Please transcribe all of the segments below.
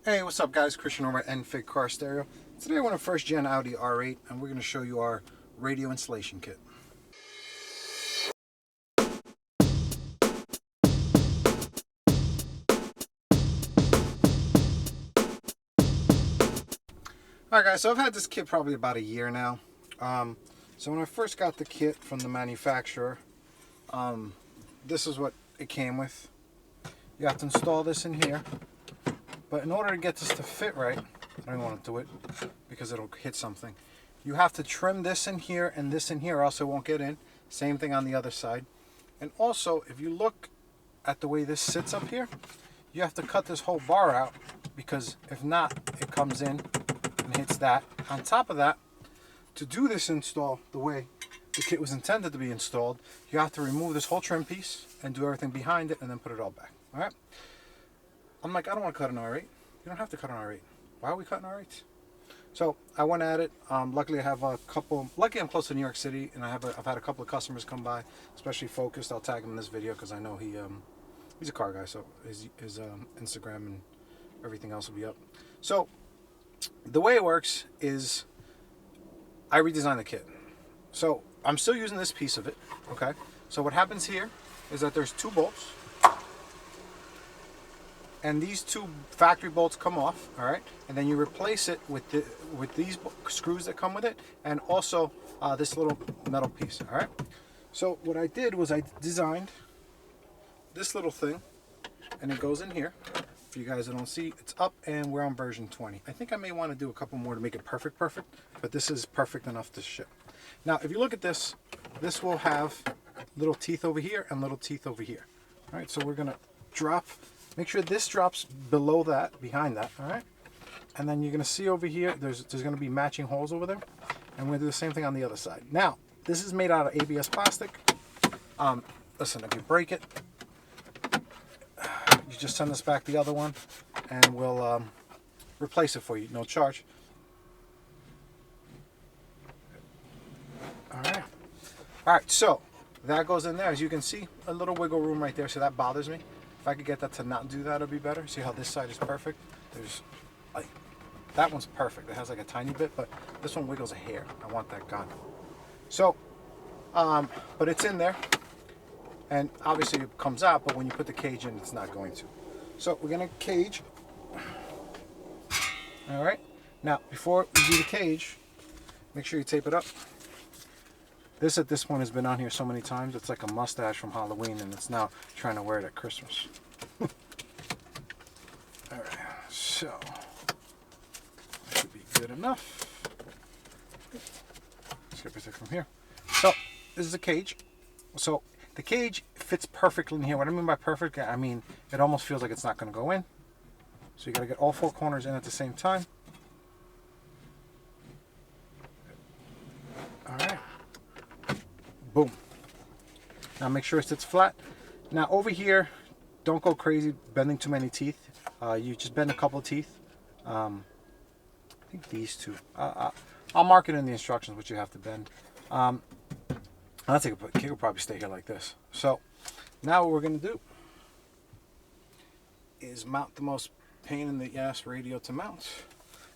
Hey, what's up guys? Christian over at Enfig Car Stereo. Today I want a first gen Audi R8 and we're going to show you our radio installation kit. Alright guys, so I've had this kit probably about a year now. So when I first got the kit from the manufacturer, this is what it came with. You have to install this in here, but in order to get this to fit right, I don't want to do it because it'll hit something. You have to trim this in here and this in here or else it won't get in. Same thing on the other side. And also, if you look at the way this sits up here, you have to cut this whole bar out because if not, it comes in and hits that. On top of that, to do this install the way the kit was intended to be installed, you have to remove this whole trim piece and do everything behind it and then put it all back. All right? I'm like, I don't want to cut an R8. You don't have to cut an R8. Why are we cutting R8s? So I went at it. Luckily, I have a couple. Luckily, I'm close to New York City, and I've had a couple of customers come by, especially Focused. I'll tag him in this video because I know he's a car guy, so his Instagram and everything else will be up. So the way it works is I redesigned the kit. So I'm still using this piece of it. Okay. So what happens here is that there's two bolts. And these two factory bolts come off, all right, and then you replace it with these screws that come with it, and also this little metal piece, all right. So what I did was I designed this little thing, and it goes in here. For you guys that don't see, it's up, and we're on version 20. I think I may want to do a couple more to make it perfect, but this is perfect enough to ship. Now, if you look at this, this will have little teeth over here and little teeth over here. All right, so we're gonna drop. Make sure this drops below that, behind that, all right? And then you're gonna see over here, there's gonna be matching holes over there. And we're gonna do the same thing on the other side. Now, this is made out of ABS plastic. Listen, if you break it, you just send this back the other one and we'll replace it for you, no charge. All right, so that goes in there. As you can see, a little wiggle room right there, so that bothers me. If I could get that to not do that, it'd be better. See how this side is perfect? There's like, that one's perfect. It has like a tiny bit, but this one wiggles a hair. I want that gone. So, but it's in there. And obviously it comes out, but when you put the cage in, it's not going to. So we're gonna cage. All right. Now, before we do the cage, make sure you tape it up. This at this point has been on here so many times, it's like a mustache from Halloween, and it's now trying to wear it at Christmas. Alright, so that should be good enough. Let's get everything from here. So, this is a cage. So, the cage fits perfectly in here. What I mean by perfect, I mean it almost feels like it's not going to go in. So, you got to get all four corners in at the same time. Alright. Boom. Now make sure it sits flat. Now over here, don't go crazy bending too many teeth. You just bend a couple of teeth. I think these two. I'll mark it in the instructions what you have to bend. I think a kid will probably stay here like this. So now what we're going to do is mount the most pain in the ass radio to mount.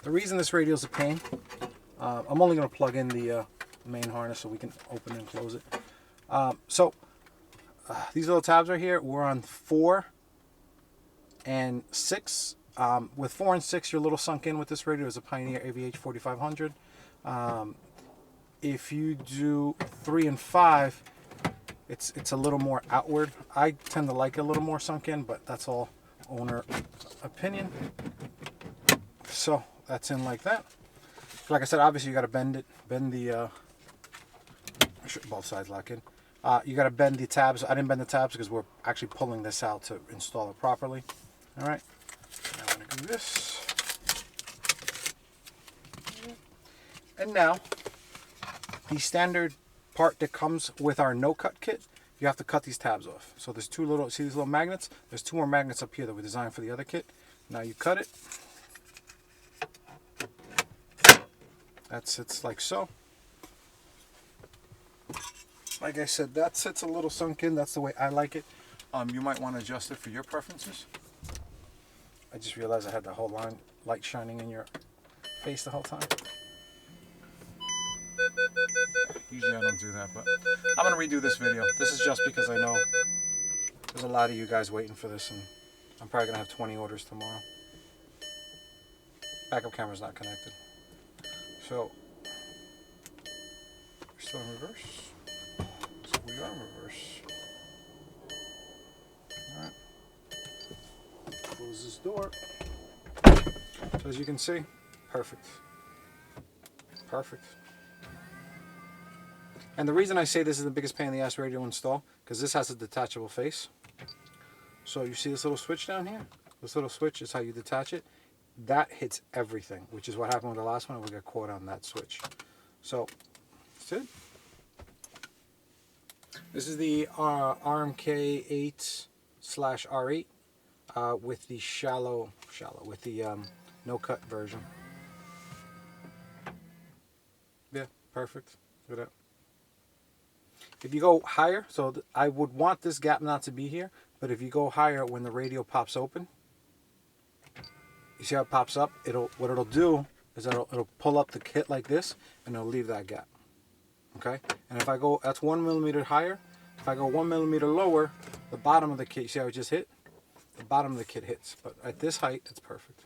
The reason this radio is a pain, I'm only going to plug in the main harness so we can open and close it. These little tabs right here, we're on 4 and 6. With 4 and 6, you're a little sunk in with this radio. It's a Pioneer AVH 4500. If you do 3 and 5, it's a little more outward. I tend to like it a little more sunk in, but that's all owner opinion. So that's in like that. Like I said, obviously you got to bend the both sides lock in. You got to bend the tabs. I didn't bend the tabs because we're actually pulling this out to install it properly. All right. Now I'm going to do this. And now, the standard part that comes with our no-cut kit, you have to cut these tabs off. So there's two little, see these little magnets? There's 2 more magnets up here that we designed for the other kit. Now you cut it. That sits like so. Like I said, that sits a little sunk in. That's the way I like it. You might want to adjust it for your preferences. I just realized I had the whole light shining in your face the whole time. Usually I don't do that, but I'm going to redo this video. This is just because I know there's a lot of you guys waiting for this, and I'm probably going to have 20 orders tomorrow. Backup camera's not connected. So, we're still in reverse. So we are in reverse. Alright. Close this door. So as you can see, perfect. Perfect. And the reason I say this is the biggest pain in the ass radio to install, because this has a detachable face. So you see this little switch down here? This little switch is how you detach it. That hits everything, which is what happened with the last one. We got caught on that switch. So, that's it. This is the RMK-R8 with the shallow, with the no cut version. Yeah, perfect. Look at that. If you go higher, so I would want this gap not to be here, but if you go higher, when the radio pops open, you see how it pops up? What it'll do is it'll pull up the kit like this, and it'll leave that gap. Okay? And if I go, that's 1 millimeter higher. If I go 1 millimeter lower, the bottom of the kit, you see how it just hit? The bottom of the kit hits. But at this height, it's perfect.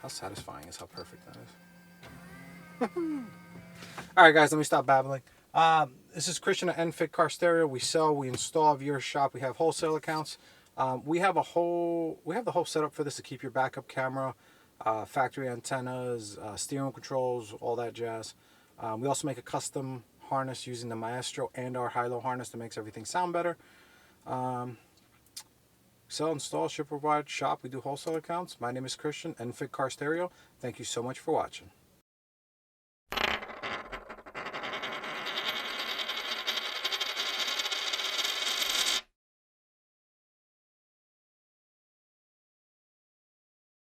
How satisfying is how perfect that is. Alright guys, let me stop babbling. This is Christian at Enfig Car Stereo. We sell, we install via your shop. We have wholesale accounts. We have the whole setup for this to keep your backup camera, factory antennas, steering steering controls, all that jazz. We also make a custom harness using the Maestro and our high-low harness that makes everything sound better. Sell, install, ship, provide, shop. We do wholesale accounts. My name is Christian, Enfig Car Stereo. Thank you so much for watching.